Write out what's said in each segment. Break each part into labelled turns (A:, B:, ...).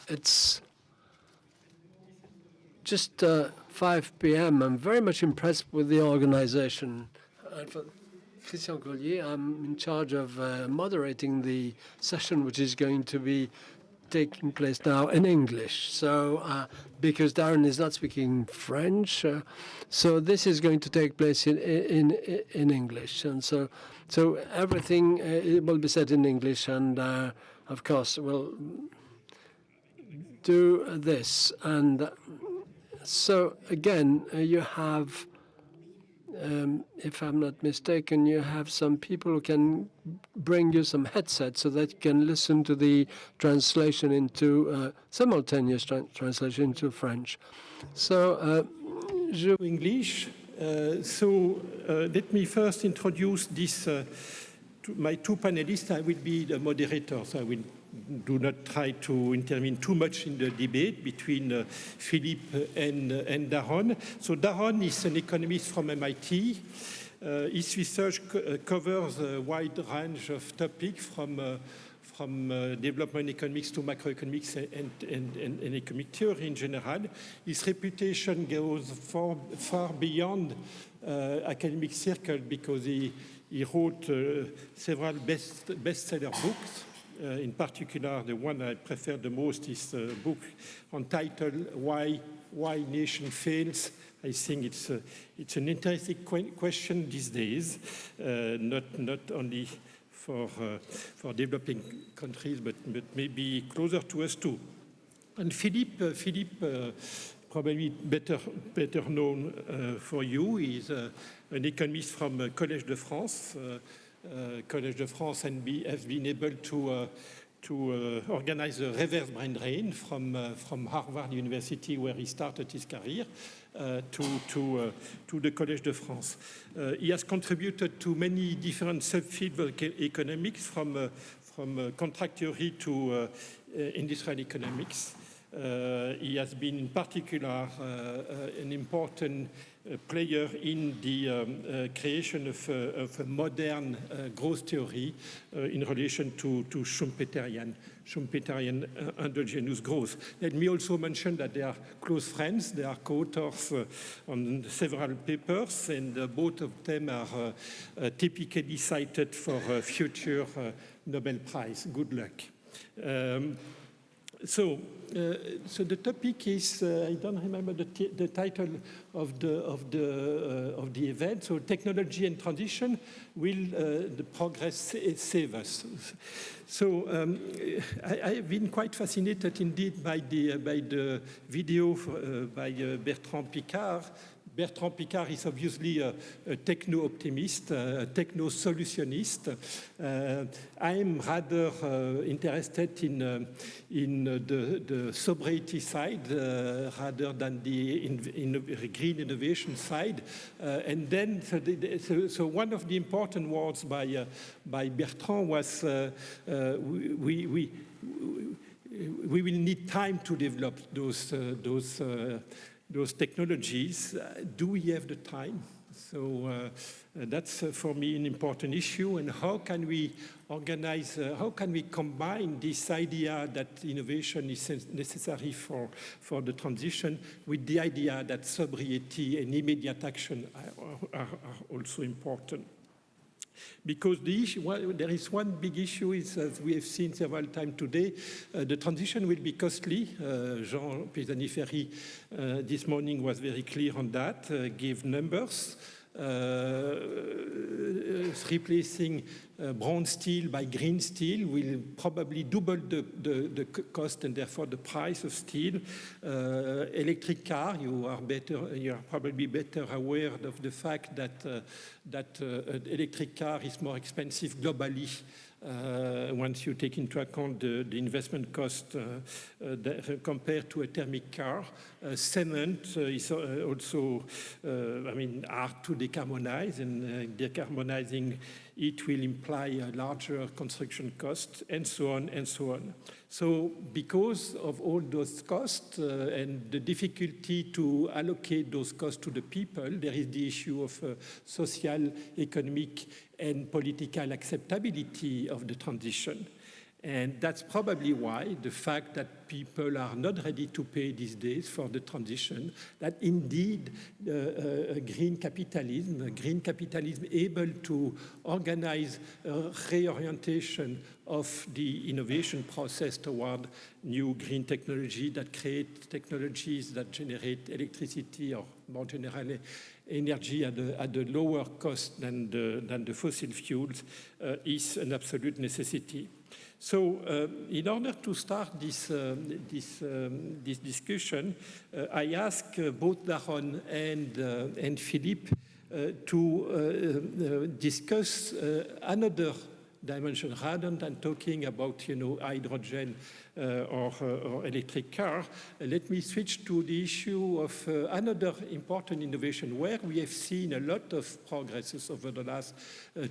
A: It's just 5 p.m. I'm very much impressed with the organization. For Christian Gollier, I'm in charge of moderating the session, which is going to be taking place now in English. So, because Daron is not speaking French, so this is going to take place in English, and so everything it will be said in English, and of course we'll do this. And so again, you have, if I'm not mistaken, you have some people who can bring you some headsets so that you can listen to the translation into simultaneous translation into French. So,
B: English. Let me first introduce this my two panelists. I will be the moderator, so I will do not try to intervene too much in the debate between Philippe and Daron. So Daron is an economist from MIT. His research covers a wide range of topics from development economics to macroeconomics and economic theory in general. His reputation goes far beyond academic circle because he wrote several bestseller books. In particular, the one I prefer the most is a book entitled "Why Nation Fails." I think it's an interesting question these days, not only for developing countries, but maybe closer to us too. And Philippe, probably better known for you, is an economist from Collège de France. Collège de France and have been able to organize a reverse brain drain from Harvard University, where he started his career, to the Collège de France. He has contributed to many different subfields of economics, from contract theory to industrial economics. He has been in particular an important player in the creation of a modern growth theory in relation to Schumpeterian endogenous growth. Let me also mention that they are close friends. They are co-authors on several papers, and both of them are typically cited for future Nobel Prize. Good luck. So the topic is I don't remember the title of the event. So technology and transition, will the progress save us? So I've been quite fascinated indeed by the video by Bertrand Piccard. Bertrand Piccard is obviously a techno-optimist, a techno-solutionist. I'm rather interested in the sobriety side rather than the green innovation side. And then, so one of the important words by Bertrand was we will need time to develop those technologies. Do we have the time? So that's for me an important issue. And how can we organize, how can we combine this idea that innovation is necessary for the transition with the idea that sobriety and immediate action are also important? Because the issue, there is one big issue, is, as we have seen several times today, the transition will be costly. Jean Pisani-Ferry this morning was very clear on that, gave numbers. Replacing brown steel by green steel will probably double the cost and therefore the price of steel. Electric car, you are probably better aware of the fact that electric car is more expensive globally once you take into account the investment cost compared to a thermic car. Cement is also, hard to decarbonize, and decarbonizing it will imply a larger construction cost, and so on and so on. So because of all those costs and the difficulty to allocate those costs to the people, there is the issue of social, economic, and political acceptability of the transition. And that's probably why the fact that people are not ready to pay these days for the transition, that indeed green capitalism able to organize a reorientation of the innovation process toward new green technology that create technologies that generate electricity or more generally energy at a lower cost than the fossil fuels is an absolute necessity. So in order to start this discussion, I ask both Daron and Philippe to discuss another dimension rather than talking about hydrogen or electric car. Let me switch to the issue of another important innovation where we have seen a lot of progresses over the last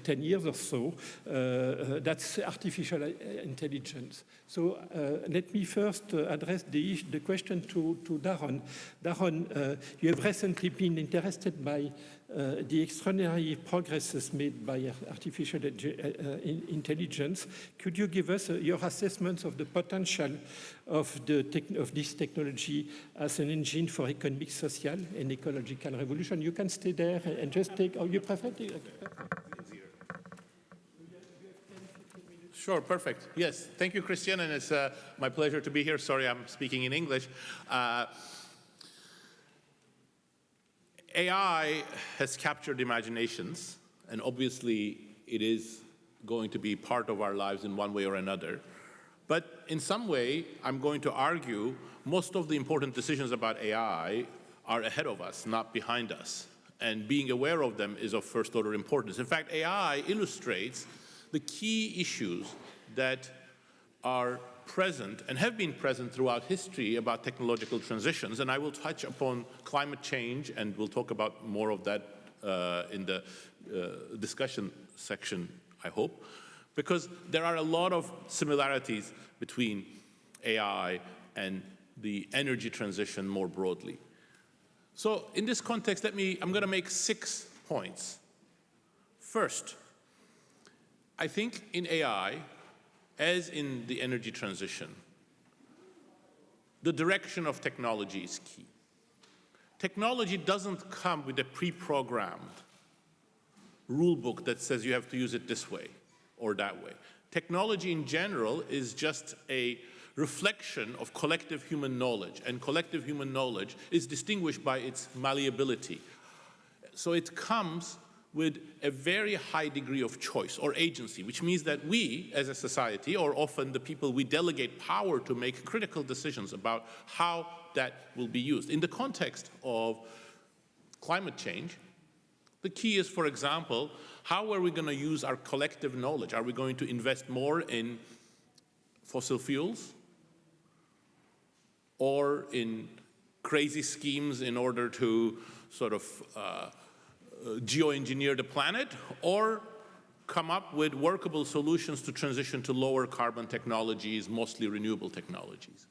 B: 10 years or so. That's artificial intelligence. So let me first address the question to Daron. Daron, you have recently been interested by the extraordinary progresses made by artificial intelligence. Could you give us your assessment of the potential of this technology as an engine for economic, social, and ecological revolution? You can stay there and just take, or you prefer to?
C: Sure, perfect. Yes, thank you, Christian, and it's my pleasure to be here. Sorry, I'm speaking in English. AI has captured imaginations, and obviously it is going to be part of our lives in one way or another. But in some way, I'm going to argue most of the important decisions about AI are ahead of us, not behind us. And being aware of them is of first order importance. In fact, AI illustrates the key issues that are present and have been present throughout history about technological transitions. And I will touch upon climate change, and we'll talk about more of that in the discussion section, I hope, because there are a lot of similarities between AI and the energy transition more broadly. So in this context, I'm going to make 6 points. First, I think in AI, as in the energy transition, the direction of technology is key. Technology doesn't come with a pre-programmed rule book that says you have to use it this way or that way. Technology in general is just a reflection of collective human knowledge, and collective human knowledge is distinguished by its malleability. So it comes with a very high degree of choice or agency, which means that we, as a society, or often the people we delegate power to make critical decisions about how that will be used. In the context of climate change, the key is, for example, how are we going to use our collective knowledge? Are we going to invest more in fossil fuels or in crazy schemes in order to sort of geoengineer the planet, or come up with workable solutions to transition to lower carbon technologies, mostly renewable technologies?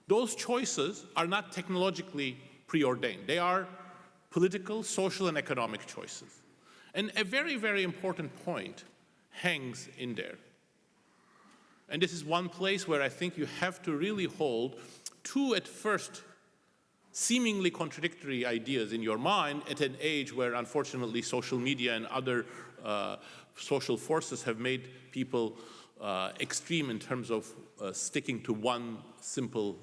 C: Those choices are not technologically preordained. They are political, social, and economic choices. And a very, very important point hangs in there. And this is one place where I think you have to really hold two, at first, seemingly contradictory ideas in your mind at an age where, unfortunately, social media and other social forces have made people extreme in terms of sticking to one simple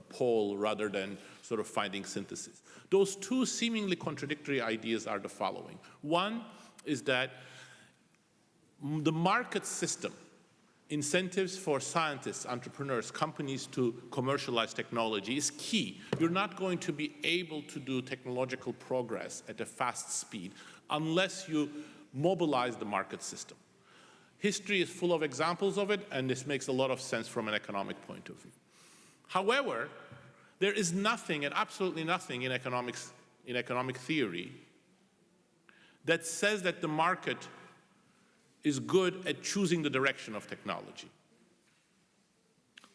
C: pole rather than sort of finding synthesis. Those two seemingly contradictory ideas are the following. One is that the market system, incentives for scientists, entrepreneurs, companies to commercialize technology is key. You're not going to be able to do technological progress at a fast speed unless you mobilize the market system. History is full of examples of it, and this makes a lot of sense from an economic point of view. However, there is nothing, and absolutely nothing in economics, in economic theory, that says that the market is good at choosing the direction of technology.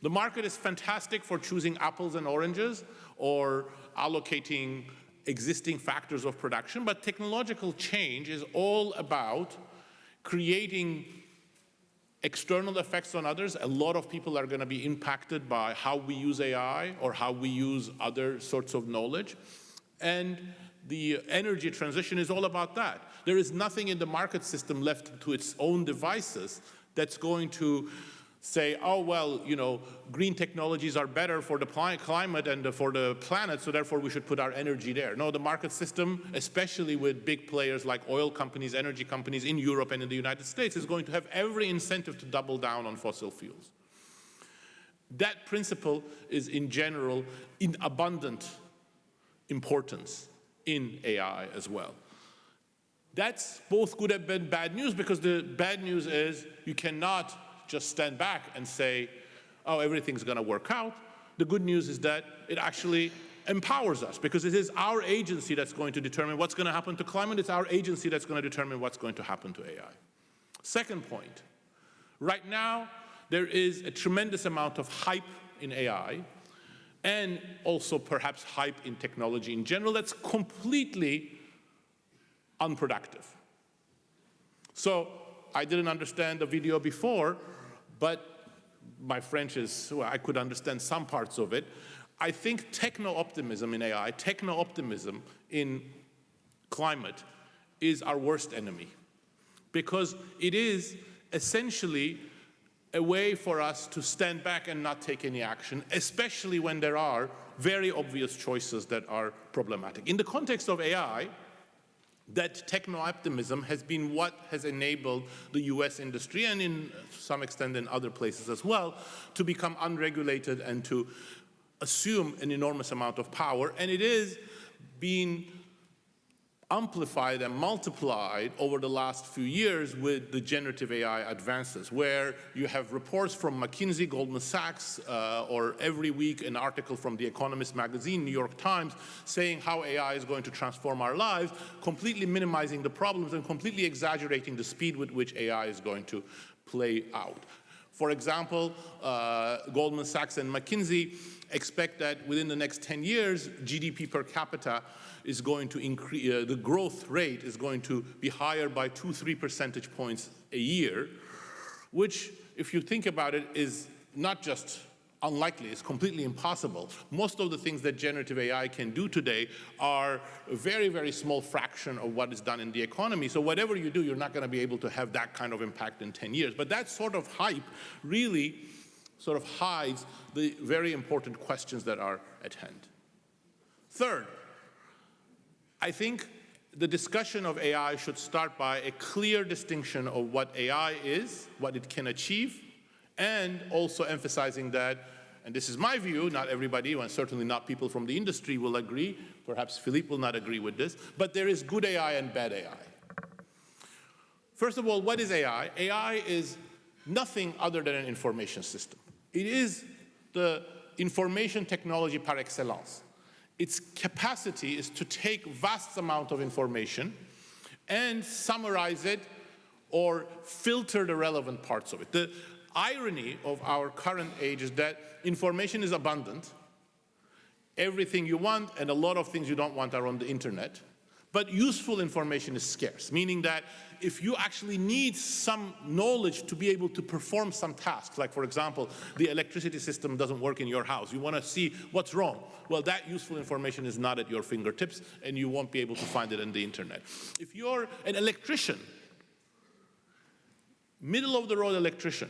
C: The market is fantastic for choosing apples and oranges or allocating existing factors of production, but technological change is all about creating external effects on others. A lot of people are going to be impacted by how we use AI or how we use other sorts of knowledge. And the energy transition is all about that. There is nothing in the market system left to its own devices that's going to say, oh, well, you know, green technologies are better for the climate and for the planet, so therefore we should put our energy there. No, the market system, especially with big players like oil companies, energy companies in Europe and in the United States, is going to have every incentive to double down on fossil fuels. That principle is, in general, in abundant importance in AI as well. That's both good and bad news, because the bad news is you cannot just stand back and say, oh, everything's going to work out. The good news is that it actually empowers us, because it is our agency that's going to determine what's going to happen to climate. It's our agency that's going to determine what's going to happen to AI. Second point, right now, there is a tremendous amount of hype in AI, and also perhaps hype in technology in general that's completely unproductive. So I didn't understand the video before, but my French is, well, I could understand some parts of it. I think techno-optimism in AI, techno-optimism in climate is our worst enemy, because it is essentially a way for us to stand back and not take any action, especially when there are very obvious choices that are problematic. In the context of AI, that techno-optimism has been what has enabled the US industry, and in some extent in other places as well, to become unregulated and to assume an enormous amount of power. And it is being amplified and multiplied over the last few years with the generative AI advances, where you have reports from McKinsey, Goldman Sachs, or every week an article from The Economist magazine, New York Times, saying how AI is going to transform our lives, completely minimizing the problems and completely exaggerating the speed with which AI is going to play out. For example, Goldman Sachs and McKinsey expect that within the next 10 years, GDP per capita is going to increase, the growth rate is going to be higher by 2-3 percentage points a year, which, if you think about it, is not just unlikely, it's completely impossible. Most of the things that generative AI can do today are a very, very small fraction of what is done in the economy. So whatever you do, you're not going to be able to have that kind of impact in 10 years. But that sort of hype really sort of hides the very important questions that are at hand. Third, I think the discussion of AI should start by a clear distinction of what AI is, what it can achieve, and also emphasizing that, and this is my view, not everybody, and certainly not people from the industry will agree, perhaps Philippe will not agree with this, but there is good AI and bad AI. First of all, what is AI? AI is nothing other than an information system. It is the information technology par excellence. Its capacity is to take vast amount of information and summarize it or filter the relevant parts of it. The irony of our current age is that information is abundant. Everything you want and a lot of things you don't want are on the internet. But useful information is scarce, meaning that if you actually need some knowledge to be able to perform some tasks, like, for example, the electricity system doesn't work in your house, you want to see what's wrong, well, that useful information is not at your fingertips, and you won't be able to find it on the internet. If you're an electrician, middle-of-the-road electrician,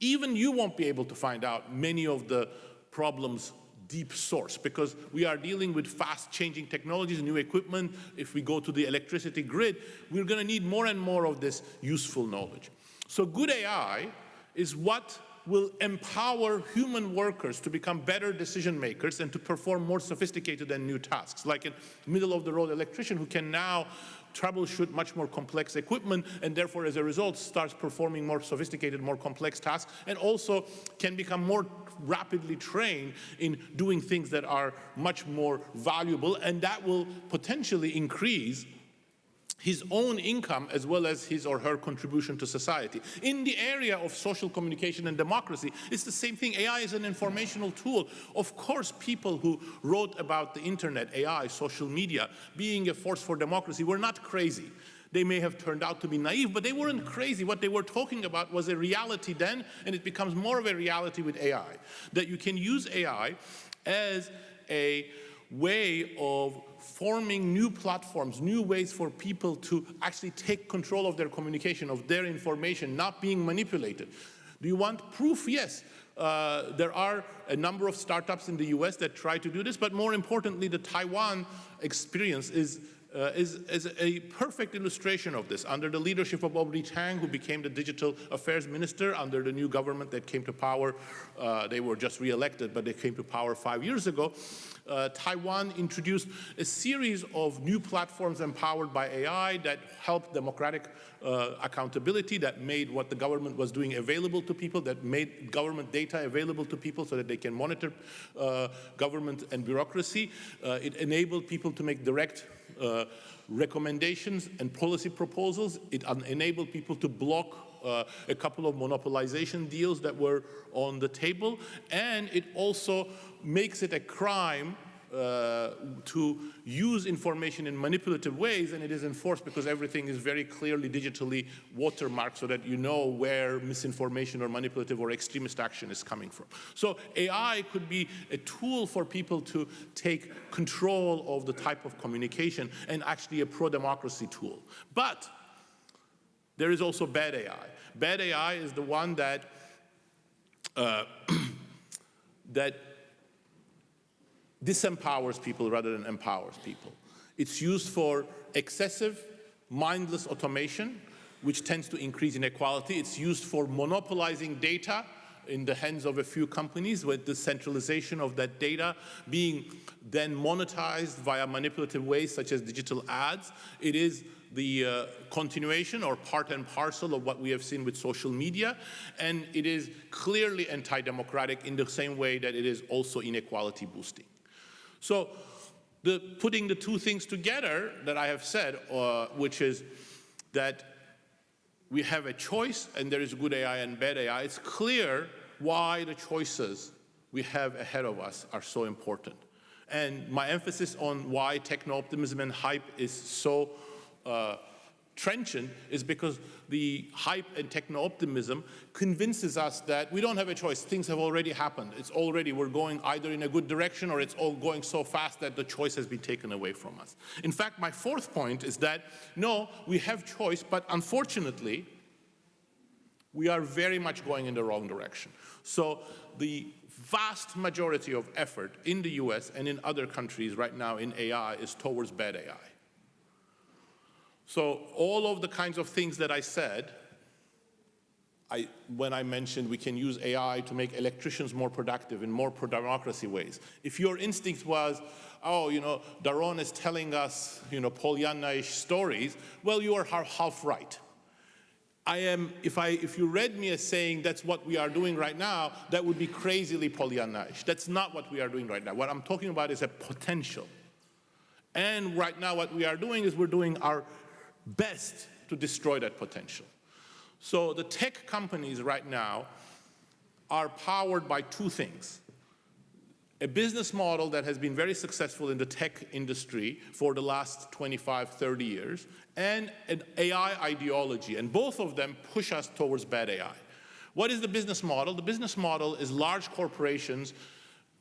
C: even you won't be able to find out many of the problems deep source, because we are dealing with fast-changing technologies, new equipment. If we go to the electricity grid, we're going to need more and more of this useful knowledge. So good AI is what will empower human workers to become better decision makers and to perform more sophisticated and new tasks, like a middle-of-the-road electrician who can now troubleshoot much more complex equipment, and therefore, as a result, starts performing more sophisticated, more complex tasks, and also can become more rapidly trained in doing things that are much more valuable, and that will potentially increase his own income as well as his or her contribution to society. In the area of social communication and democracy, it's the same thing. AI is an informational tool. Of course, people who wrote about the internet, AI, social media, being a force for democracy were not crazy. They may have turned out to be naive, but they weren't crazy. What they were talking about was a reality then, and it becomes more of a reality with AI. That you can use AI as a way of forming new platforms, new ways for people to actually take control of their communication, of their information, not being manipulated. Do you want proof? Yes. There are a number of startups in the US that try to do this, but more importantly, the Taiwan experience is a perfect illustration of this. Under the leadership of Aubrey Tang, who became the digital affairs minister under the new government that came to power, they were just re-elected, but they came to power 5 years ago, Taiwan introduced a series of new platforms empowered by AI that helped democratic accountability, that made what the government was doing available to people, that made government data available to people so that they can monitor government and bureaucracy. It enabled people to make direct recommendations and policy proposals. It enabled people to block a couple of monopolization deals that were on the table, and it also makes it a crime to use information in manipulative ways, and it is enforced because everything is very clearly digitally watermarked so that you know where misinformation or manipulative or extremist action is coming from. So AI could be a tool for people to take control of the type of communication and actually a pro-democracy tool. But there is also bad AI. Bad AI is the one that that disempowers people rather than empowers people. It's used for excessive, mindless automation, which tends to increase inequality. It's used for monopolizing data in the hands of a few companies, with the centralization of that data being then monetized via manipulative ways such as digital ads. It is the continuation or part and parcel of what we have seen with social media, and it is clearly anti-democratic in the same way that it is also inequality boosting. So putting the two things together that I have said, which is that we have a choice and there is good AI and bad AI, it's clear why the choices we have ahead of us are so important. And my emphasis on why techno-optimism and hype is so trenchant is because the hype and techno-optimism convinces us that we don't have a choice. Things have already happened. We're going either in a good direction or it's all going so fast that the choice has been taken away from us. In fact, my fourth point is that, no, we have choice, but unfortunately, we are very much going in the wrong direction. So the vast majority of effort in the US and in other countries right now in AI is towards bad AI. So all of the kinds of things that I said, when I mentioned we can use AI to make electricians more productive in more pro-democracy ways, if your instinct was, oh, Daron is telling us, Pollyanna-ish stories, well, you are half right. If you read me as saying that's what we are doing right now, that would be crazily Pollyanna-ish. That's not what we are doing right now. What I'm talking about is a potential. And right now what we are doing is we're doing our best to destroy that potential. So the tech companies right now are powered by two things. A business model that has been very successful in the tech industry for the last 25, 30 years, and an AI ideology, and both of them push us towards bad AI. What is the business model? The business model is large corporations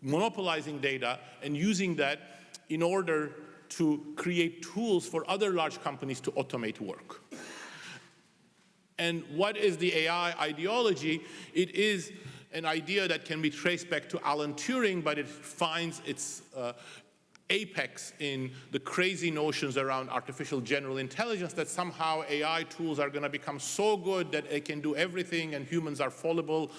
C: monopolizing data and using that in order to create tools for other large companies to automate work. And what is the AI ideology? It is an idea that can be traced back to Alan Turing, but it finds its apex in the crazy notions around artificial general intelligence that somehow AI tools are going to become so good that they can do everything and humans are fallible,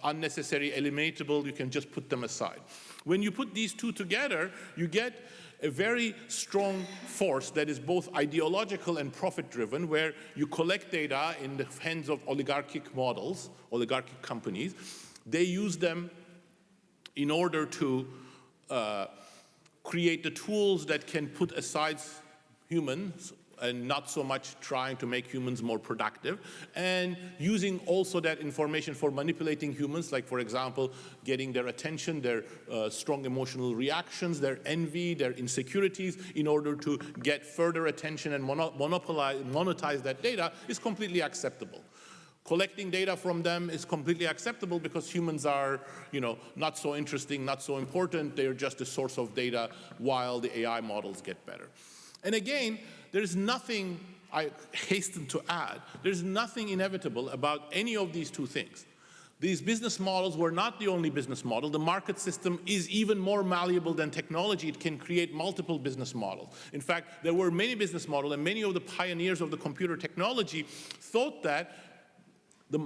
C: unnecessary, eliminatable, you can just put them aside. When you put these two together, you get a very strong force that is both ideological and profit-driven, where you collect data in the hands of oligarchic models, oligarchic companies. They use them in order to create the tools that can put aside humans and not so much trying to make humans more productive, and using also that information for manipulating humans, like, for example, getting their attention, their strong emotional reactions, their envy, their insecurities, in order to get further attention and monetize that data, is completely acceptable. Collecting data from them is completely acceptable because humans are, not so interesting, not so important. They're just a source of data while the AI models get better. And again, there's nothing, I hasten to add, there's nothing inevitable about any of these two things. These business models were not the only business model. The market system is even more malleable than technology. It can create multiple business models. In fact, there were many business models, and many of the pioneers of the computer technology thought that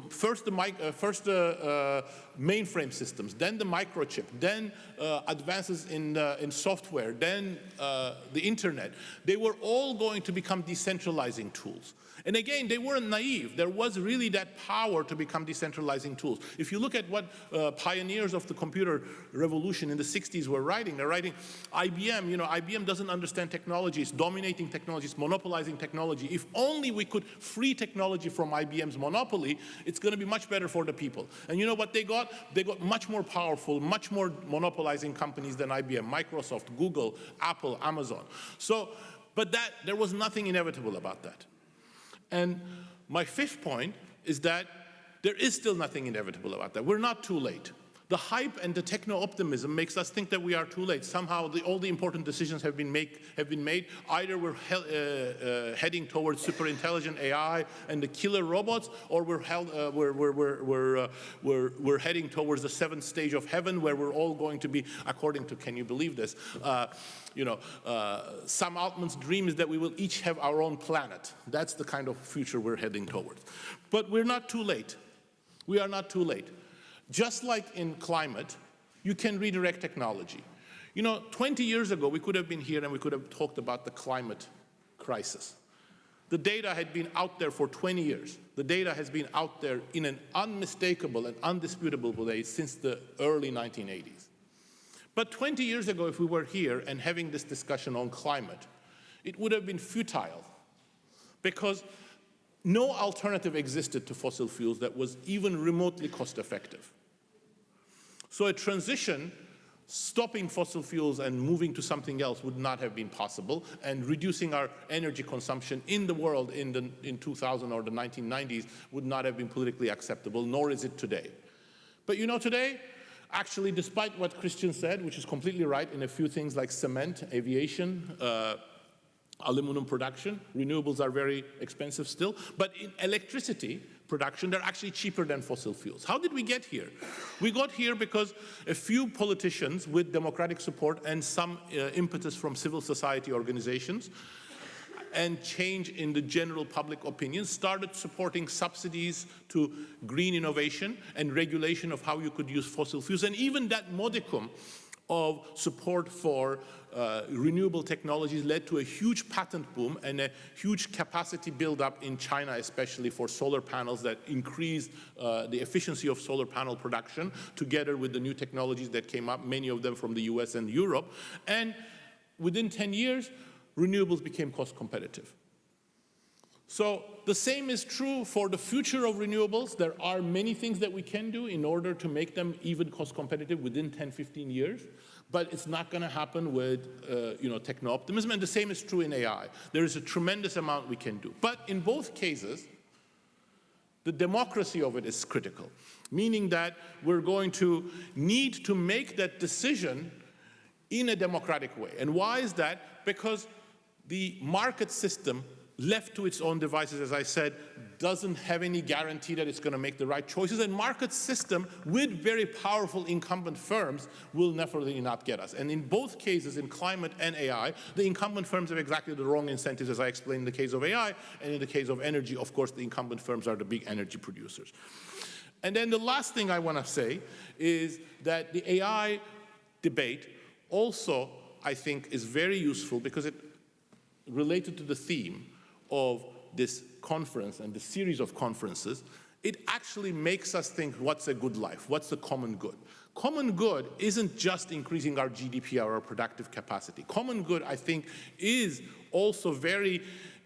C: first the mainframe systems, then the microchip, then advances in software, then the internet, they were all going to become decentralizing tools. And again, they weren't naive. There was really that power to become decentralizing tools. If you look at what pioneers of the computer revolution in the 60s were writing, they're writing IBM, IBM doesn't understand technology, it's dominating technology, it's monopolizing technology. If only we could free technology from IBM's monopoly, it's going to be much better for the people. And you know what they got? They got much more powerful, much more monopolizing companies than IBM, Microsoft, Google, Apple, Amazon. But there was nothing inevitable about that. And my fifth point is that there is still nothing inevitable about that. We're not too late. The hype and the techno-optimism makes us think that we are too late. Somehow all the important decisions have been made. Either we're heading towards super intelligent AI and the killer robots, or we're heading towards the seventh stage of heaven, where we're all going to be, according to, can you believe this? Sam Altman's dream is that we will each have our own planet. That's the kind of future we're heading towards. But we're not too late. We are not too late. Just like in climate, you can redirect technology. 20 years ago, we could have been here and we could have talked about the climate crisis. The data had been out there for 20 years. The data has been out there in an unmistakable and undisputable way since the early 1980s. But 20 years ago, if we were here and having this discussion on climate, it would have been futile, because no alternative existed to fossil fuels that was even remotely cost-effective. So a transition, stopping fossil fuels and moving to something else, would not have been possible, and reducing our energy consumption in the world in 2000 or the 1990s would not have been politically acceptable, nor is it today. But today, actually, despite what Christian said, which is completely right in a few things like cement, aviation, aluminum production, renewables are very expensive still, but in electricity production, they're actually cheaper than fossil fuels. How did we get here? We got here because a few politicians with democratic support and some impetus from civil society organizations and change in the general public opinion started supporting subsidies to green innovation and regulation of how you could use fossil fuels, and even that modicum of support for renewable technologies led to a huge patent boom and a huge capacity buildup in China, especially for solar panels, that increased the efficiency of solar panel production, together with the new technologies that came up, many of them from the US and Europe. And within 10 years, renewables became cost competitive. So the same is true for the future of renewables. There are many things that we can do in order to make them even cost competitive within 10, 15 years. But it's not going to happen with techno-optimism. And the same is true in AI. There is a tremendous amount we can do. But in both cases, the democracy of it is critical, meaning that we're going to need to make that decision in a democratic way. And why is that? Because the market system, left to its own devices, as I said, doesn't have any guarantee that it's going to make the right choices. And market system with very powerful incumbent firms will definitely not get us. And in both cases, in climate and AI, the incumbent firms have exactly the wrong incentives, as I explained in the case of AI. And in the case of energy, of course, the incumbent firms are the big energy producers. And then the last thing I want to say is that the AI debate also, I think, is very useful because it related to the theme of this conference and the series of conferences. It actually makes us think, what's a good life? What's the common good? Common good isn't just increasing our GDP or our productive capacity. Common good, I think, is also very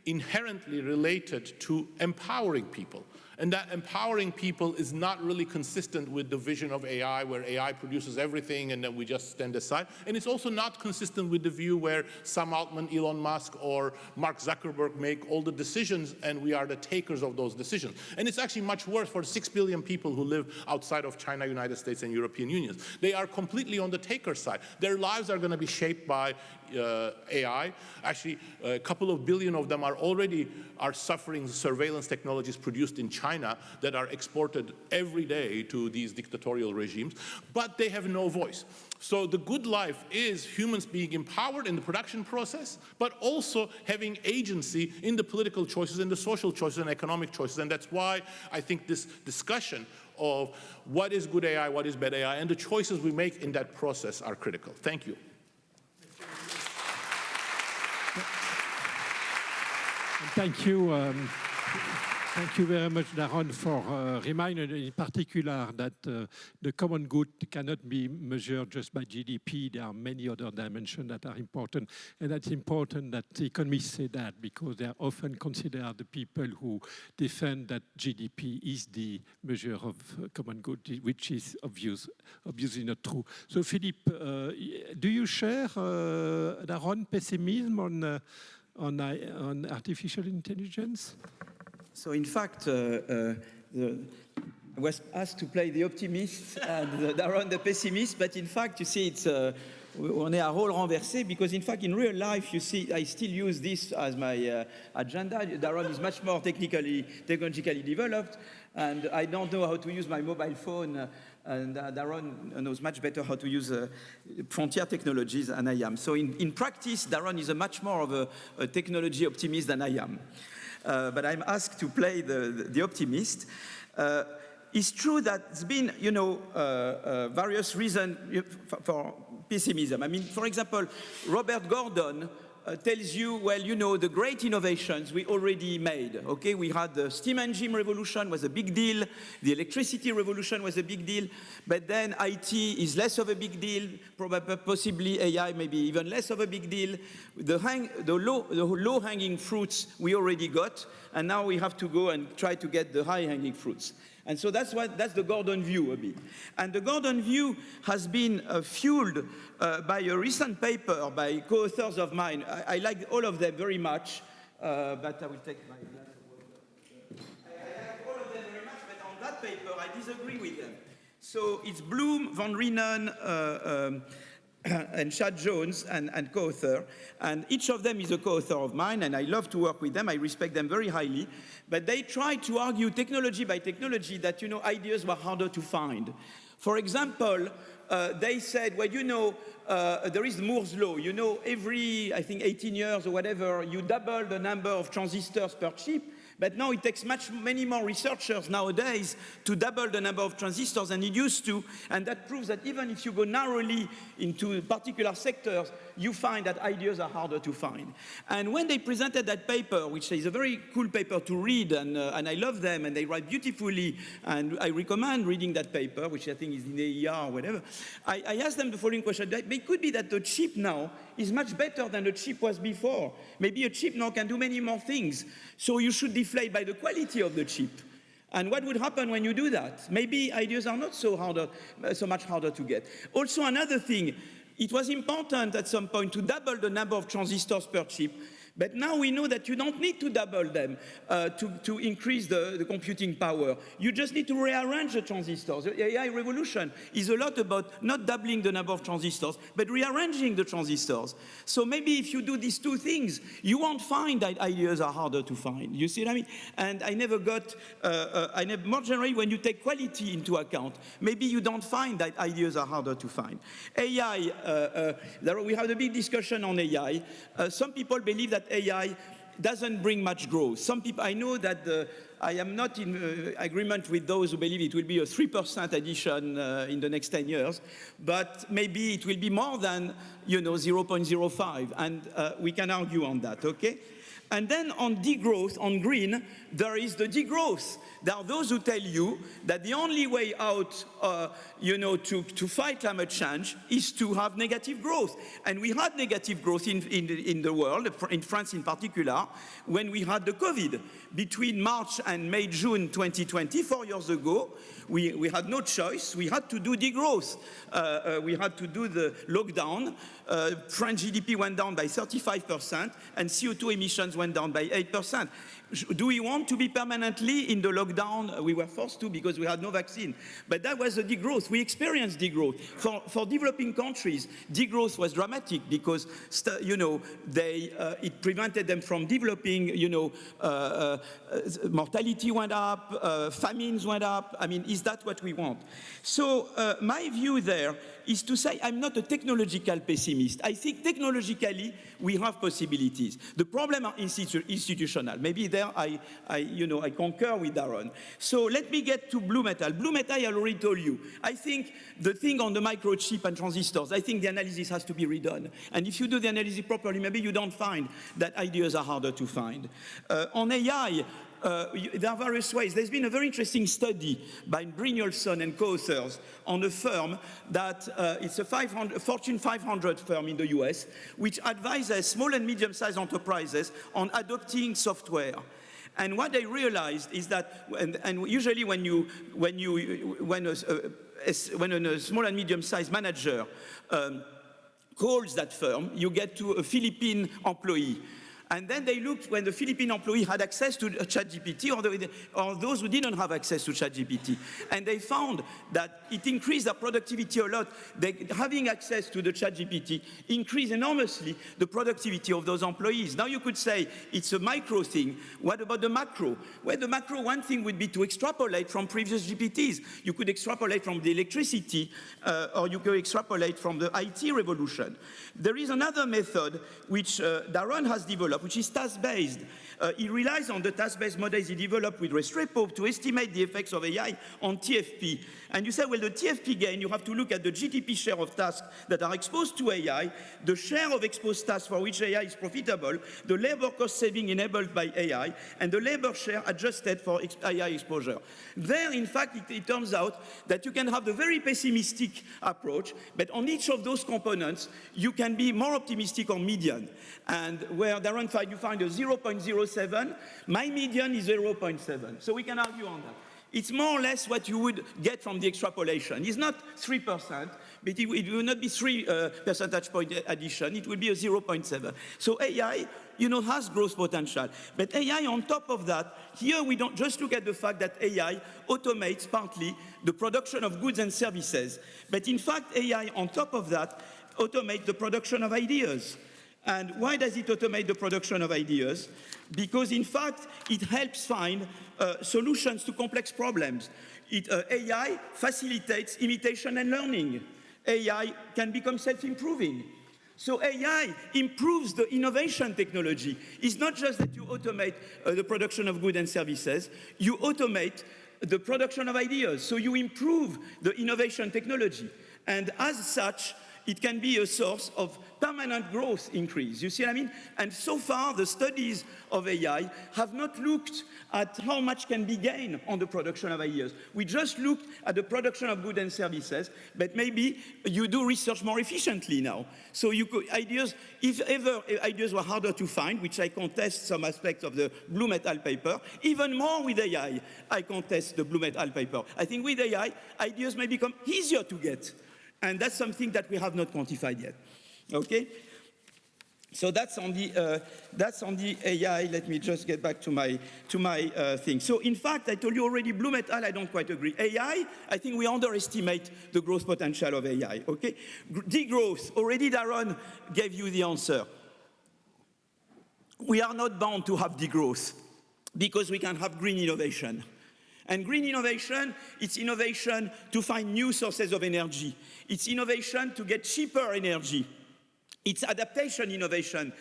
C: inherently related to empowering people. And that empowering people is not really consistent with the vision of AI, where AI produces everything and then we just stand aside. And it's also not consistent with the view where Sam Altman, Elon Musk, or Mark Zuckerberg make all the decisions and we are the takers of those decisions. And it's actually much worse for 6 billion people who live outside of China, United States, and European Union. They are completely on the taker side. Their lives are going to be shaped by AI. Actually, a couple of billion of them are suffering surveillance technologies produced in China that are exported every day to these dictatorial regimes, but they have no voice. So the good life is humans being empowered in the production process, but also having agency in the political choices, in the social choices, and economic choices. And that's why I think this discussion of what is good AI, what is bad AI, and the choices we make in that process are critical. Thank you.
B: Thank you. Thank you very much, Daron, for reminding in particular that the common good cannot be measured just by GDP. There are many other dimensions that are important. And that's important that the economists say that, because they are often considered the people who defend that GDP is the measure of common good, which is obviously not true. So, Philippe, do you share Daron's pessimism on artificial intelligence?
D: So in fact, I was asked to play the optimist and Daron the pessimist, but in fact, you see, it's on est à rôle renversé, because in fact, in real life, you see, I still use this as my agenda. Daron is much more technologically developed, and I don't know how to use my mobile phone, and Daron knows much better how to use frontier technologies than I am. So in practice, Daron is a much more of a technology optimist than I am. But I'm asked to play the optimist. It's true that there's been, various reasons for pessimism. I mean, for example, Robert Gordon tells you, well, the great innovations we already made, okay? We had the steam engine revolution was a big deal, the electricity revolution was a big deal, but then IT is less of a big deal, probably, possibly AI maybe even less of a big deal. The low-hanging fruits we already got, and now we have to go and try to get the high-hanging fruits. And so that's the Gordon view a bit. And the Gordon view has been fueled by a recent paper by co-authors of mine. I like all of them very much, but I will take my glass of water. I like all of them very much, but on that paper, I disagree with them. So it's Bloom, Van Reenen, and Chad Jones and co-author, and each of them is a co-author of mine, and I love to work with them. I respect them very highly, but they try to argue technology by technology that, ideas were harder to find. For example, they said, well, there is Moore's law. Every, I think, 18 years or whatever, you double the number of transistors per chip. But now it takes many more researchers nowadays to double the number of transistors than it used to, and that proves that even if you go narrowly into particular sectors, you find that ideas are harder to find. And when they presented that paper, which is a very cool paper to read, and I love them, and they write beautifully, and I recommend reading that paper, which I think is in AER or whatever, I asked them the following question. It could be that the chip now is much better than the chip was before. Maybe a chip now can do many more things. So you should deflate by the quality of the chip. And what would happen when you do that? Maybe ideas are not so much harder to get. Also, another thing, it was important at some point to double the number of transistors per chip. But now we know that you don't need to double them to increase the computing power. You just need to rearrange the transistors. The AI revolution is a lot about not doubling the number of transistors, but rearranging the transistors. So maybe if you do these two things, you won't find that ideas are harder to find. You see what I mean? And more generally, when you take quality into account, maybe you don't find that ideas are harder to find. AI, we had a big discussion on AI. Some people believe that AI doesn't bring much growth. Some people, I know that I am not in agreement with those who believe it will be a 3% addition in the next 10 years, but maybe it will be more than 0.05, and we can argue on that, okay? And then on degrowth, on green, there is the degrowth. There are those who tell you that the only way out, to fight climate change is to have negative growth. And we had negative growth in the world, in France in particular, when we had the COVID. Between March and May, June 2020, 4 years ago, we had no choice. We had to do degrowth. We had to do the lockdown. French GDP went down by 35%, and CO2 emissions went down by 8%. Do we want to be permanently in the lockdown? We were forced to because we had no vaccine. But that was a degrowth. We experienced degrowth. For developing countries, degrowth was dramatic because, it prevented them from developing, mortality went up, famines went up. I mean, is that what we want? So my view there is to say I'm not a technological pessimist. I think technologically we have possibilities. The problem are institutional. Maybe there I concur with Daron. So let me get to blue metal. Blue metal, I already told you. I think the thing on the microchip and transistors, I think the analysis has to be redone. And if you do the analysis properly, maybe you don't find that ideas are harder to find. On AI, there are various ways. There's been a very interesting study by Brynjolfsson and co-authors on a firm that it's a Fortune 500 firm in the US, which advises small and medium-sized enterprises on adopting software. And what they realized is that, and usually when a small and medium-sized manager calls that firm, you get to a Philippine employee. And then they looked when the Philippine employee had access to ChatGPT or those who didn't have access to ChatGPT. And they found that it increased their productivity a lot. Having access to the ChatGPT increased enormously the productivity of those employees. Now you could say it's a micro thing. What about the macro? Well, the macro, one thing would be to extrapolate from previous GPTs. You could extrapolate from the electricity or you could extrapolate from the IT revolution. There is another method which Daron has developed, which is task-based. He relies on the task-based models he developed with Restrepo to estimate the effects of AI on TFP. And you say, well, the TFP gain, you have to look at the GDP share of tasks that are exposed to AI, the share of exposed tasks for which AI is profitable, the labor cost saving enabled by AI, and the labor share adjusted for AI exposure. There, in fact, it turns out that you can have the very pessimistic approach, but on each of those components, you can be more optimistic or median. And where Daron you find a 0.07, my median is 0.7. So we can argue on that. It's more or less what you would get from the extrapolation. It's not 3%, but it will not be 3 percentage point addition. It will be a 0.7. So AI, has growth potential. But AI on top of that, here we don't just look at the fact that AI automates partly the production of goods and services. But in fact, AI on top of that automates the production of ideas. And why does it automate the production of ideas? Because, in fact, it helps find solutions to complex problems. AI facilitates imitation and learning. AI can become self-improving. So AI improves the innovation technology. It's not just that you automate the production of goods and services, you automate the production of ideas. So you improve the innovation technology. And as such, it can be a source of permanent growth increase. You see what I mean? And so far, the studies of AI have not looked at how much can be gained on the production of ideas. We just looked at the production of goods and services, but maybe you do research more efficiently now. So you could, ideas, if ever ideas were harder to find, which I contest some aspects of the blue metal paper, even more with AI, I contest the blue metal paper. I think with AI, ideas may become easier to get. And that's something that we have not quantified yet. Okay? So that's on the AI. Let me just get back to my thing. So in fact, I told you already, blue metal, I don't quite agree. AI, I think we underestimate the growth potential of AI. Okay? Degrowth, already Daron gave you the answer. We are not bound to have degrowth because we can have green innovation. And green innovation, it's innovation to find new sources of energy. It's innovation to get cheaper energy. It's adaptation innovation.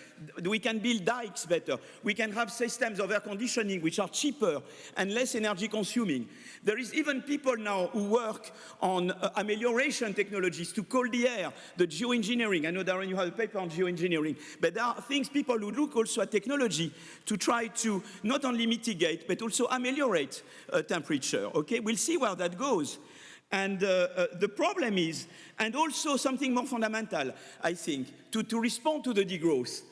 D: We can build dikes better. We can have systems of air conditioning which are cheaper and less energy consuming. There is even people now who work on amelioration technologies to cool the air, the geoengineering. I know, Daron, you have a paper on geoengineering. But there are things, people who look also at technology to try to not only mitigate, but also ameliorate temperature. Okay, we'll see where that goes. And the problem is, and also something more fundamental, I think, to respond to the degrowth.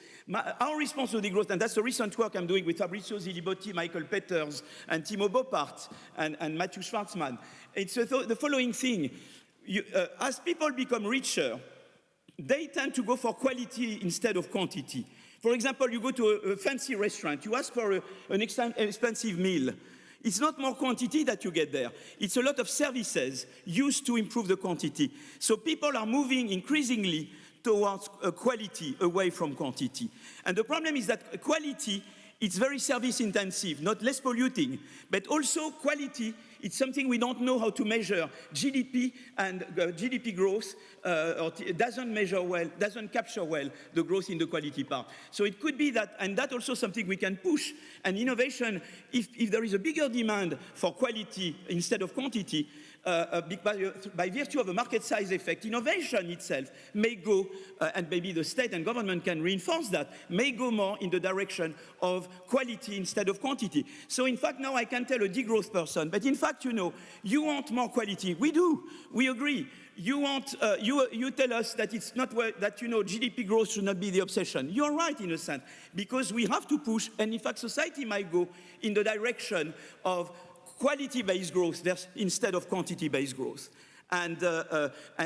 D: Our response to degrowth, and that's the recent work I'm doing with Fabrizio Zilibotti, Michael Peters, and Timo Boppart, and Matthew Schwartzman. It's the following thing. As people become richer, they tend to go for quality instead of quantity. For example, you go to a fancy restaurant, you ask for an expensive meal. It's not more quantity that you get there. It's a lot of services used to improve the quantity. So people are moving increasingly towards quality away from quantity. And the problem is that quality, it's very service intensive, not less polluting, but also quality, it's something we don't know how to measure. GDP and GDP growth doesn't measure well, doesn't capture well the growth in the quality part. So it could be that, and that's also something we can push. And innovation, if there is a bigger demand for quality instead of quantity, by virtue of a market size effect, innovation itself may go, and maybe the state and government can reinforce that, may go more in the direction of quality instead of quantity. So in fact, now I can tell a degrowth person, but in fact, you know, you want more quality. We do, we agree. You want, you tell us that it's not that, you know, GDP growth should not be the obsession. You're right in a sense, because we have to push, and in fact, society might go in the direction of quality-based growth instead of quantity-based growth. And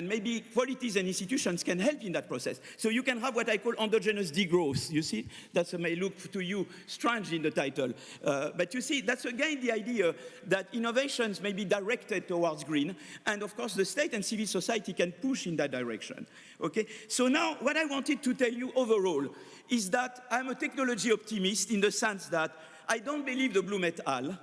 D: maybe qualities and institutions can help in that process. So you can have what I call endogenous degrowth. You see, that may look to you strange in the title. But you see, that's again the idea that innovations may be directed towards green. And of course, the state and civil society can push in that direction. Okay? So now, what I wanted to tell you overall is that I'm a technology optimist in the sense that I don't believe the Bloom et al.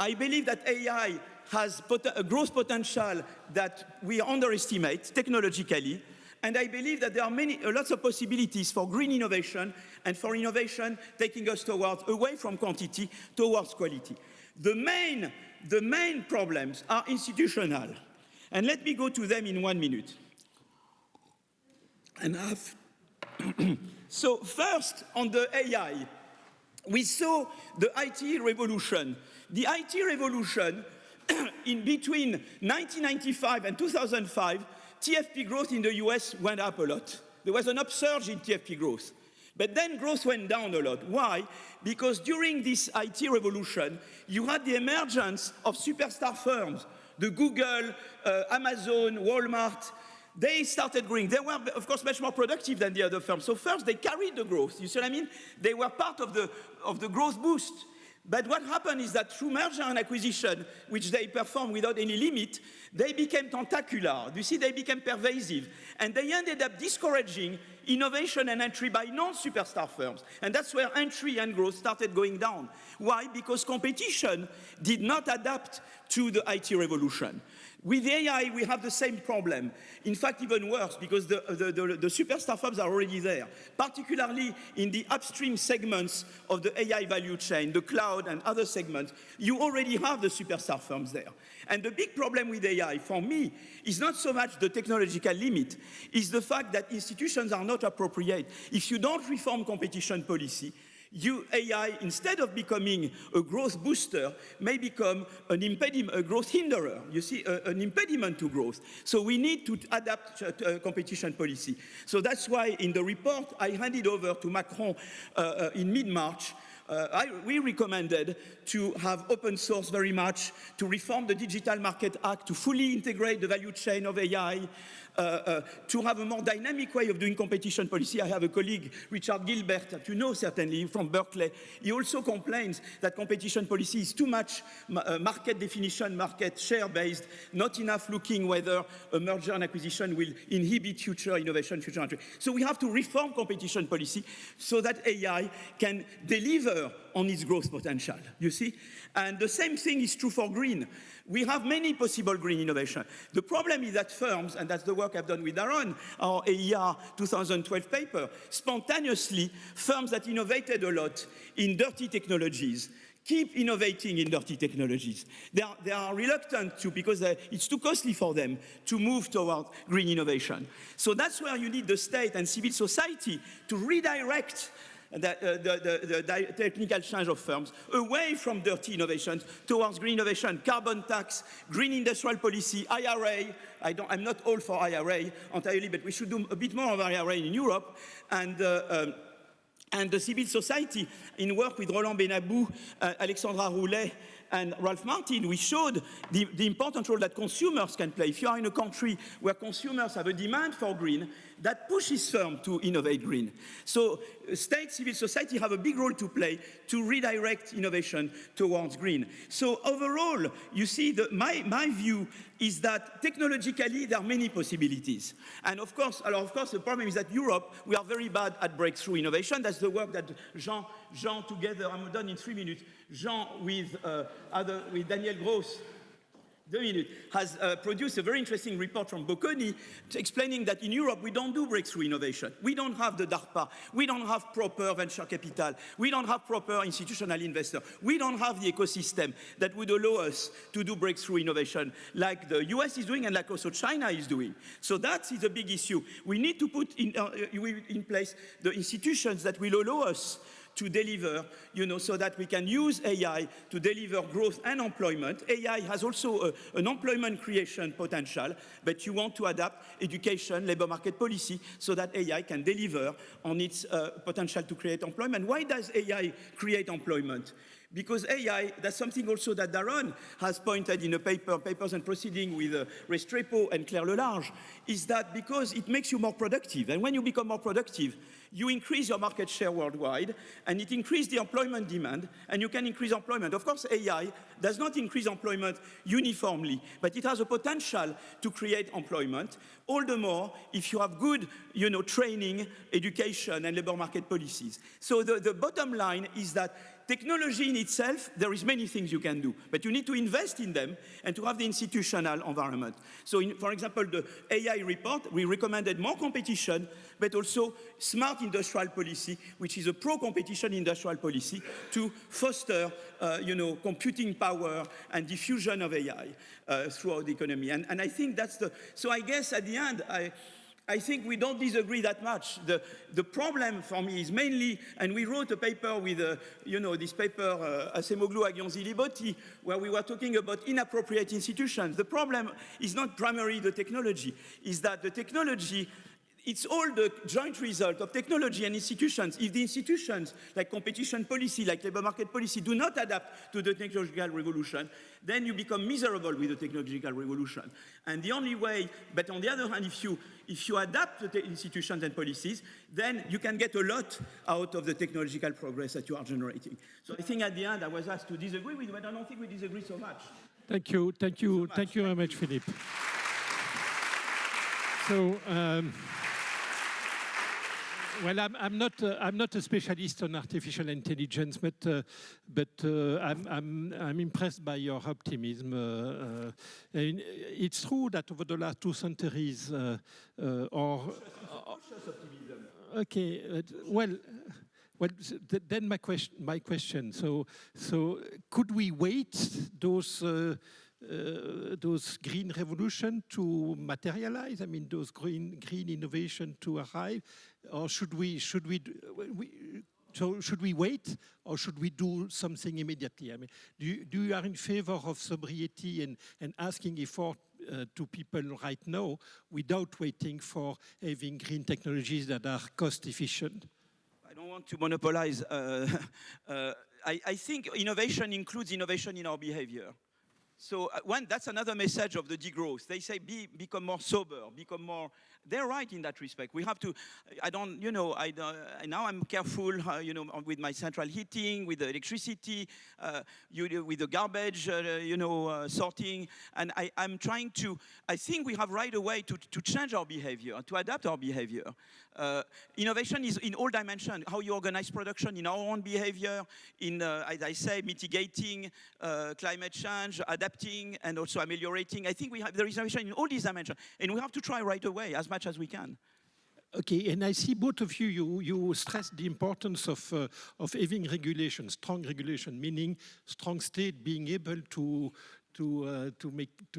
D: I believe that AI has a growth potential that we underestimate technologically, and I believe that there are lots of possibilities for green innovation and for innovation taking us away from quantity towards quality. The main problems are institutional, and let me go to them in 1 minute and a half. So first, on the AI, we saw the IT revolution. The IT revolution, in between 1995 and 2005, TFP growth in the US went up a lot. There was an upsurge in TFP growth. But then growth went down a lot. Why? Because during this IT revolution, you had the emergence of superstar firms, the Google, Amazon, Walmart. They started growing. They were, of course, much more productive than the other firms. So first, they carried the growth. You see what I mean? They were part of the growth boost. But what happened is that through merger and acquisition, which they performed without any limit, they became tentacular. You see, they became pervasive. And they ended up discouraging innovation and entry by non-superstar firms. And that's where entry and growth started going down. Why? Because competition did not adapt to the IT revolution. With AI, we have the same problem. In fact, even worse, because the superstar firms are already there, particularly in the upstream segments of the AI value chain, the cloud and other segments. You already have the superstar firms there. And the big problem with AI, for me, is not so much the technological limit, is the fact that institutions are not appropriate. If you don't reform competition policy, AI, instead of becoming a growth booster, may become an impediment, a growth hinderer. You see, an impediment to growth. So we need to adapt competition policy. So that's why in the report I handed over to Macron in mid-March, we recommended to have open source very much, to reform the Digital Market Act, to fully integrate the value chain of AI, to have a more dynamic way of doing competition policy. I have a colleague, Richard Gilbert, that you know certainly from Berkeley. He also complains that competition policy is too much market definition, market share-based, not enough looking whether a merger and acquisition will inhibit future innovation, future entry. So we have to reform competition policy so that AI can deliver on its growth potential, you see? And the same thing is true for green. We have many possible green innovation. The problem is that firms, and that's the work I've done with Daron, our AER 2012 paper, spontaneously, firms that innovated a lot in dirty technologies keep innovating in dirty technologies. They are reluctant to, because it's too costly for them to move toward green innovation. So that's where you need the state and civil society to redirect the technical change of firms away from dirty innovations towards green innovation, carbon tax, green industrial policy, IRA. I'm not all for IRA entirely, but we should do a bit more of IRA in Europe. And the civil society, in work with Roland Benabou, Alexandra Roulet, and Ralph Martin, we showed the important role that consumers can play. If you are in a country where consumers have a demand for green, that pushes firms to innovate green. So state, civil society have a big role to play to redirect innovation towards green. So overall, you see, my view is that technologically there are many possibilities. And of course, the problem is that Europe, we are very bad at breakthrough innovation. That's the work that Jean together, I'm done in 3 minutes, Jean with Daniel Gross, 2 minutes, has produced a very interesting report from Bocconi explaining that in Europe we don't do breakthrough innovation. We don't have the DARPA. We don't have proper venture capital. We don't have proper institutional investor. We don't have the ecosystem that would allow us to do breakthrough innovation like the US is doing and like also China is doing. So that is a big issue. We need to put in place the institutions that will allow us to deliver, so that we can use AI to deliver growth and employment. AI has also an employment creation potential, but you want to adapt education, labor market policy, so that AI can deliver on its potential to create employment. Why does AI create employment? Because AI, that's something also that Daron has pointed in a paper, Papers and Proceedings with Restrepo and Claire Lelarge, is that because it makes you more productive. And when you become more productive, you increase your market share worldwide, and it increases the employment demand, and you can increase employment. Of course, AI does not increase employment uniformly, but it has a potential to create employment, all the more if you have good, training, education, and labor market policies. So the bottom line is that technology in itself, there is many things you can do, but you need to invest in them and to have the institutional environment. So, for example, the AI report, we recommended more competition, but also smart industrial policy, which is a pro-competition industrial policy to foster, computing power and diffusion of AI throughout the economy. And I think that's so I guess at the end, I think we don't disagree that much. The problem for me is mainly, and we wrote a paper with, this paper, Acemoğlu, Aghion, Zilibotti, where we were talking about inappropriate institutions. The problem is not primarily the technology, is that the technology, it's all the joint result of technology and institutions. If the institutions, like competition policy, like labor market policy, do not adapt to the technological revolution, then you become miserable with the technological revolution. And the only way, but on the other hand, if you adapt the institutions and policies, then you can get a lot out of the technological progress that you are generating. So I think at the end, I was asked to disagree with you, but I don't think we disagree so much.
B: Thank you very much, Philippe. So, well, I'm not a specialist on artificial intelligence, but I'm impressed by your optimism. It's true that over the last 2 centuries, then my question. So could we wait those green revolution to materialize? I mean, those green innovation to arrive, or should we wait, or should we do something immediately? I mean, do you are in favor of sobriety and asking effort to people right now without waiting for having green technologies that are cost efficient?
D: I don't want to monopolize. I think innovation includes innovation in our behavior. So that's another message of the degrowth. They say become more sober, become more. They're right in that respect. We have to. Now I'm careful, with my central heating, with the electricity, with the garbage, sorting, and I'm trying to. I think we have right away to change our behavior, to adapt our behavior. Innovation is in all dimensions, how you organize production, in our own behavior, in, as I say, mitigating climate change, adapting, and also ameliorating. I think there is innovation in all these dimensions, and we have to try right away as much as we can.
B: Okay, and I see both of you stress the importance of having regulation, strong regulation, meaning strong state being able to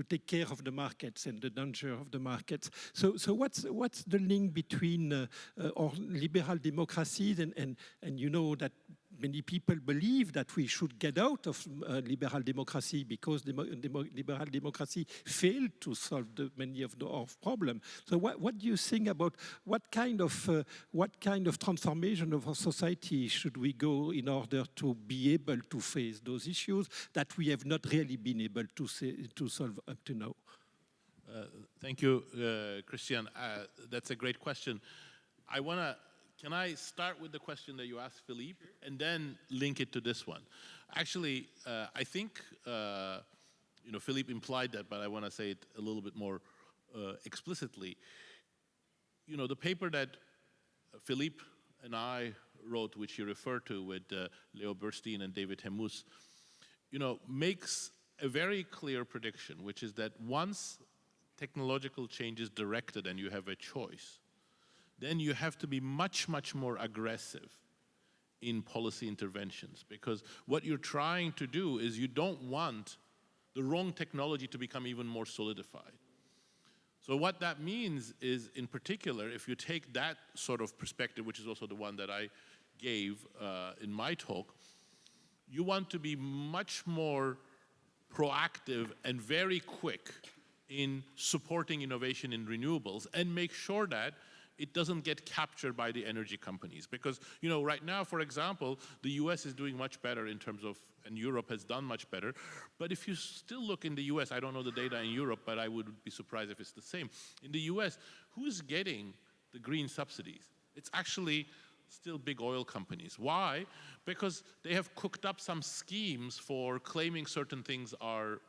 B: take care of the markets and the danger of the markets. So what's the link between our liberal democracies and you know that many people believe that we should get out of liberal democracy because liberal democracy failed to solve many of our problems. So what do you think about what kind of transformation of our society should we go in order to be able to face those issues that we have not really been able to solve up to now?
C: Thank you, Christian. That's a great question. Can I start with the question that you asked Philippe and then link it to this one? Actually, I think, Philippe implied that, but I want to say it a little bit more explicitly. The paper that Philippe and I wrote, which you refer to with Leo Burstein and David Hemus, makes a very clear prediction, which is that once technological change is directed and you have a choice, then you have to be much, much more aggressive in policy interventions, because what you're trying to do is you don't want the wrong technology to become even more solidified. So what that means is, in particular, if you take that sort of perspective, which is also the one that I gave in my talk, you want to be much more proactive and very quick in supporting innovation in renewables and make sure that it doesn't get captured by the energy companies. Because, right now, for example, the US is doing much better in terms of, and Europe has done much better. But if you still look in the US, I don't know the data in Europe, but I would be surprised if it's the same. In the US, who's getting the green subsidies? It's actually still big oil companies. Why? Because they have cooked up some schemes for claiming certain things are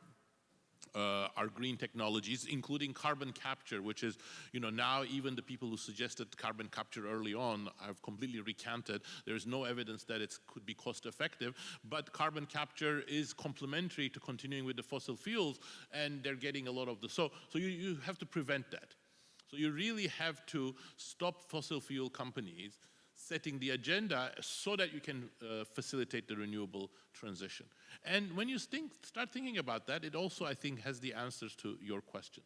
C: green technologies, including carbon capture, which is, now even the people who suggested carbon capture early on have completely recanted. There's no evidence that it could be cost effective, but carbon capture is complementary to continuing with the fossil fuels, and they're getting a lot of so you have to prevent that. So you really have to stop fossil fuel companies setting the agenda so that you can facilitate the renewable transition. And when you start thinking about that, it also, I think, has the answers to your question.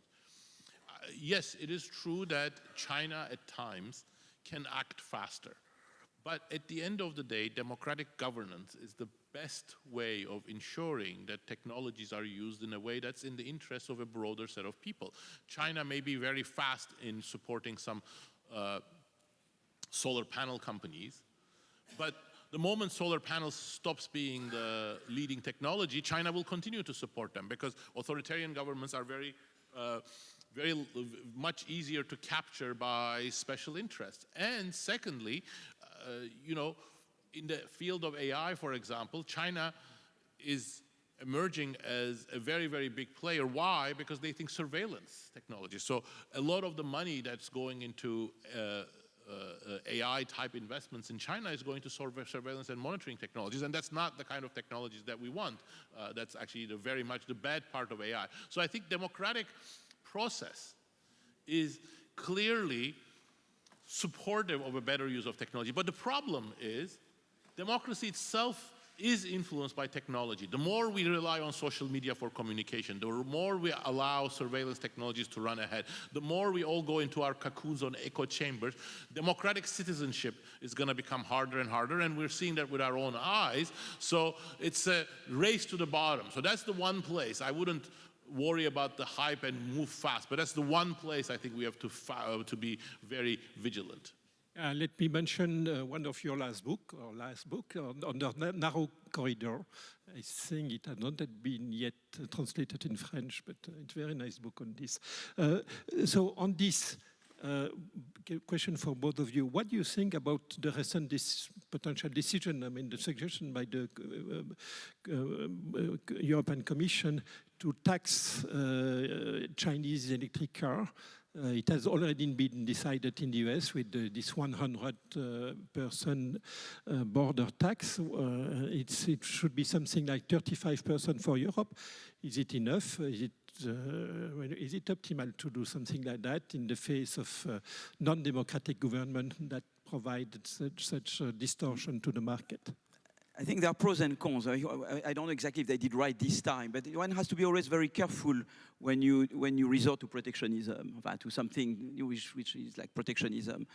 C: Yes, it is true that China at times can act faster. But at the end of the day, democratic governance is the best way of ensuring that technologies are used in a way that's in the interest of a broader set of people. China may be very fast in supporting some solar panel companies, but the moment solar panels stops being the leading technology, China will continue to support them, because authoritarian governments are very much easier to capture by special interests. And secondly, in the field of AI, for example, China is emerging as a very, very big player. Why? Because they think surveillance technology. So a lot of the money that's going into AI-type investments in China is going to surveillance and monitoring technologies, and that's not the kind of technologies that we want. That's actually very much the bad part of AI. So I think democratic process is clearly supportive of a better use of technology. But the problem is democracy itself is influenced by technology. The more we rely on social media for communication, the more we allow surveillance technologies to run ahead, the more we all go into our cocoons on echo chambers, democratic citizenship is going to become harder and harder, and we're seeing that with our own eyes. So it's a race to the bottom. So that's the one place. I wouldn't worry about the hype and move fast, but that's the one place I think we have to be very vigilant.
B: Let me mention one of your last book on the narrow corridor. I think it has not been yet translated in French, but it's a very nice book on this. So on this question for both of you, what do you think about the recent potential decision, I mean the suggestion by the European Commission to tax Chinese electric car It has already been decided in the US with this 100% border tax. It should be something like 35% for Europe. Is it enough? Is it optimal to do something like that in the face of non-democratic government that provided such distortion to the market?
D: I think there are pros and cons. I don't know exactly if they did right this time, but one has to be always very careful when you resort to protectionism, to something which is like protectionism.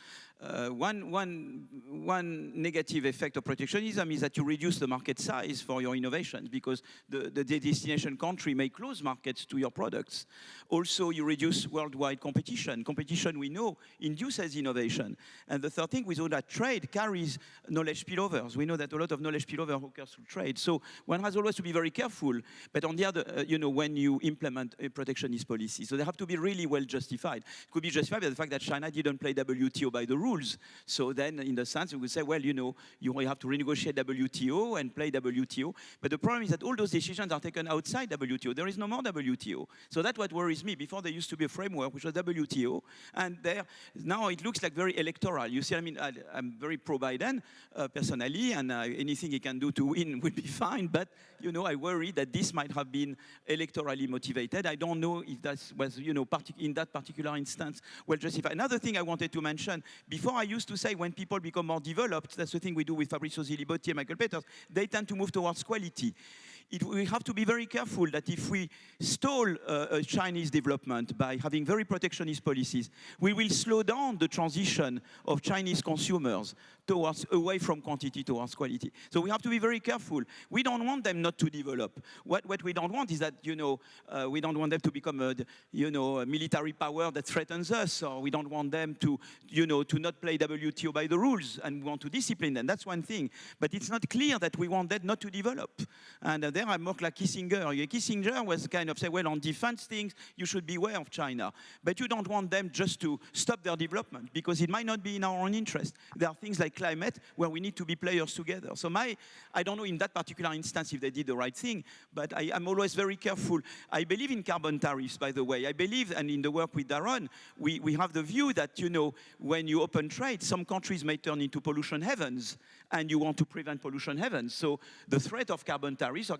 D: One negative effect of protectionism is that you reduce the market size for your innovations because the destination country may close markets to your products. Also, you reduce worldwide competition. Competition, we know, induces innovation. And the third thing, we know that trade carries knowledge spillovers. We know that a lot of knowledge spillover occurs through trade. So one has always to be very careful. But on the other, when you implement a protectionist policy, so they have to be really well justified. It could be justified by the fact that China didn't play WTO by the rules. So then, in the sense, we would say, well, you have to renegotiate WTO and play WTO. But the problem is that all those decisions are taken outside WTO. There is no more WTO. So that's what worries me. Before, there used to be a framework, which was WTO. And now it looks like very electoral. You see, I mean, I'm very pro-Biden, personally, and anything he can do to win would be fine. But, I worry that this might have been electorally motivated. I don't know if that was, in that particular instance, well justified. Another thing I wanted to mention, before I used to say when people become more developed, that's the thing we do with Fabrizio Zilibotti and Michael Peters, they tend to move towards quality. We have to be very careful that if we stall Chinese development by having very protectionist policies, we will slow down the transition of Chinese consumers away from quantity towards quality. So we have to be very careful. We don't want them not to develop. What we don't want is that, we don't want them to become a military power that threatens us, or we don't want them to not play WTO by the rules, and we want to discipline them. That's one thing. But it's not clear that we want them not to develop. And there I'm more like Kissinger. Kissinger was kind of say, well, on defense things, you should beware of China. But you don't want them just to stop their development, because it might not be in our own interest. There are things like climate where we need to be players together. So I don't know in that particular instance if they did the right thing, but I'm always very careful. I believe in carbon tariffs, by the way. I believe, and in the work with Daron, we have the view that, when you open trade, some countries may turn into pollution heavens, and you want to prevent pollution heavens. So the threat of carbon tariffs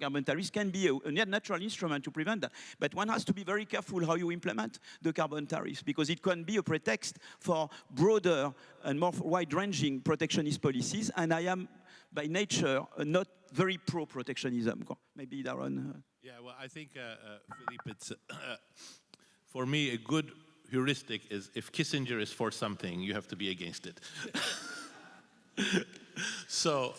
D: can be a natural instrument to prevent that. But one has to be very careful how you implement the carbon tariffs, because it can be a pretext for broader and more wide-ranging protectionist policies. And I am, by nature, not very pro-protectionism. Maybe Daron.
C: Yeah, well, I think, Philippe, it's for me a good heuristic is if Kissinger is for something, you have to be against it. So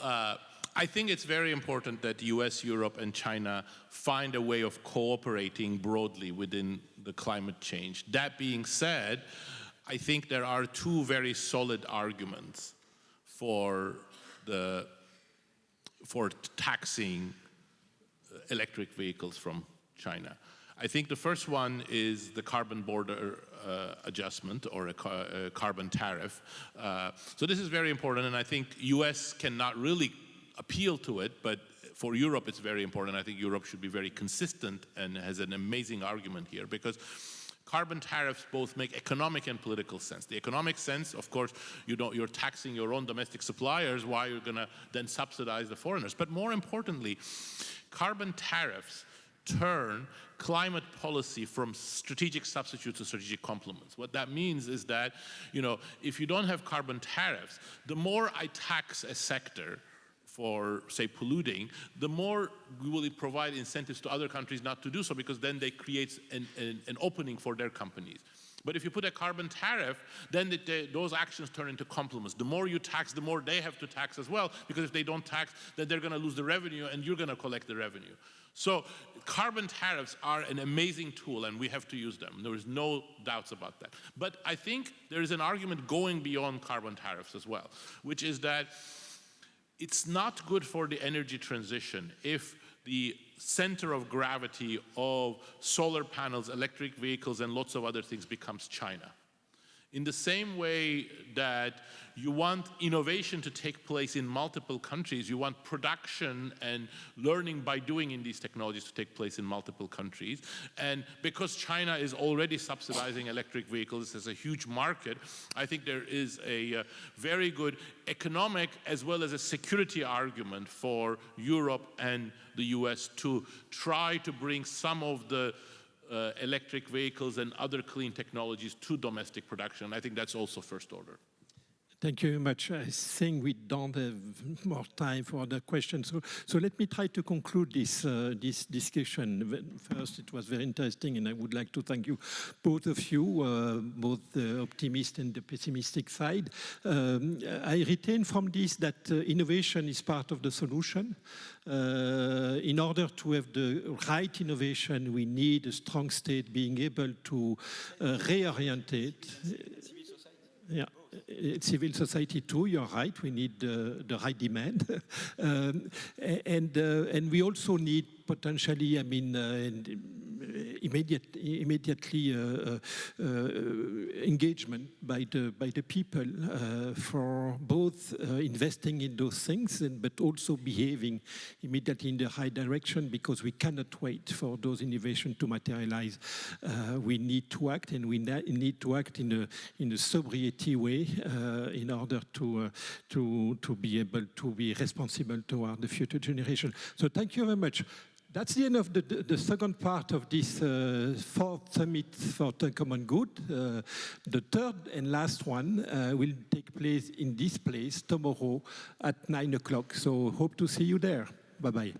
C: I think it's very important that US, Europe, and China find a way of cooperating broadly within the climate change. That being said, I think there are two very solid arguments for taxing electric vehicles from China. I think the first one is the carbon border adjustment, or a carbon tariff. So this is very important, and I think US cannot really appeal to it, but for Europe it's very important. I think Europe should be very consistent and has an amazing argument here, because carbon tariffs both make economic and political sense. The economic sense, of course, you're taxing your own domestic suppliers while you're going to then subsidize the foreigners. But more importantly, carbon tariffs turn climate policy from strategic substitutes to strategic complements. What that means is that, if you don't have carbon tariffs, the more I tax a sector for, say, polluting, the more we will provide incentives to other countries not to do so, because then they create an opening for their companies. But if you put a carbon tariff, then those actions turn into complements. The more you tax, the more they have to tax as well, because if they don't tax, then they're going to lose the revenue and you're going to collect the revenue. So carbon tariffs are an amazing tool, and we have to use them. There is no doubts about that. But I think there is an argument going beyond carbon tariffs as well, which is that it's not good for the energy transition if the center of gravity of solar panels, electric vehicles, and lots of other things becomes China. In the same way that you want innovation to take place in multiple countries, you want production and learning by doing in these technologies to take place in multiple countries. And because China is already subsidizing electric vehicles as a huge market, I think there is a very good economic as well as a security argument for Europe and the US to try to bring some of the electric vehicles and other clean technologies to domestic production. I think that's also first order.
B: Thank you very much. I think we don't have more time for other questions. So let me try to conclude this discussion. First, it was very interesting, and I would like to thank you, both of you, both the optimist and the pessimistic side. I retain from this that innovation is part of the solution. In order to have the right innovation, we need a strong state being able to reorientate. Yeah. Civil society too, you're right, we need the right demand. And we also need potentially, I mean, immediately engagement by the people for both investing in those things, but also behaving immediately in the right direction, because we cannot wait for those innovations to materialize. We need to act, and we need to act in a sobriety way in order to be able to be responsible toward the future generation. So thank you very much. That's the end of the second part of this fourth summit for the common good. The third and last one will take place in this place tomorrow at 9 o'clock. So hope to see you there. Bye-bye.